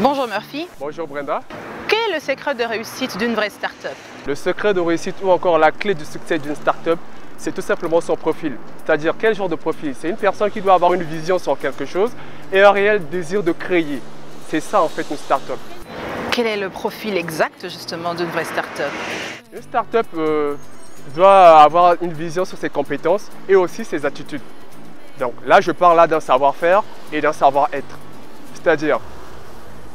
Bonjour Murphy. Bonjour Brenda. Quel est le secret de réussite d'une vraie start-up? Le secret de réussite ou encore la clé du succès d'une start-up, c'est tout simplement son profil. C'est-à-dire quel genre de profil? C'est une personne qui doit avoir une vision sur quelque chose et un réel désir de créer. C'est ça en fait une start-up. Quel est le profil exact justement d'une vraie start-up? Une start-up doit avoir une vision sur ses compétences et aussi ses attitudes. Donc là, je parle d'un savoir-faire et d'un savoir-être. C'est-à-dire,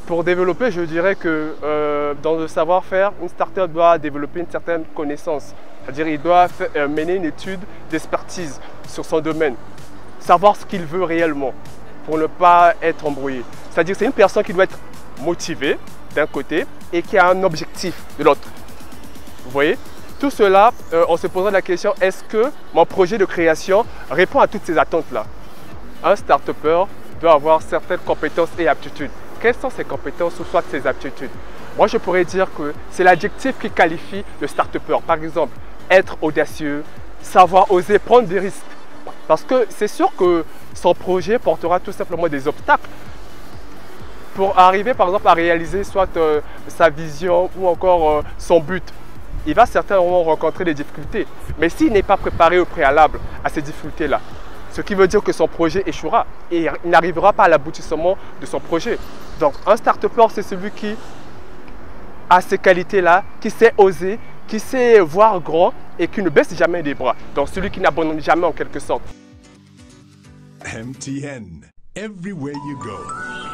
pour développer, je dirais que dans le savoir-faire, une start-up doit développer une certaine connaissance. C'est-à-dire il doit mener une étude d'expertise sur son domaine, savoir ce qu'il veut réellement pour ne pas être embrouillé. C'est-à-dire c'est une personne qui doit être motivée d'un côté et qui a un objectif de l'autre. Vous voyez? Tout cela en se posant la question, est-ce que mon projet de création répond à toutes ces attentes-là? Un start-upper doit avoir certaines compétences et aptitudes. Quelles sont ses compétences ou soit ses aptitudes? Moi, je pourrais dire que c'est l'adjectif qui qualifie le start-upper. Par exemple, être audacieux, savoir oser prendre des risques. Parce que c'est sûr que son projet portera tout simplement des obstacles pour arriver, par exemple, à réaliser soit sa vision ou encore son but. Il va certainement rencontrer des difficultés. Mais s'il n'est pas préparé au préalable à ces difficultés-là, ce qui veut dire que son projet échouera et il n'arrivera pas à l'aboutissement de son projet. Donc, un start-upper, c'est celui qui a ces qualités-là, qui sait oser, qui sait voir grand et qui ne baisse jamais les bras. Donc, celui qui n'abandonne jamais en quelque sorte. MTN, everywhere you go.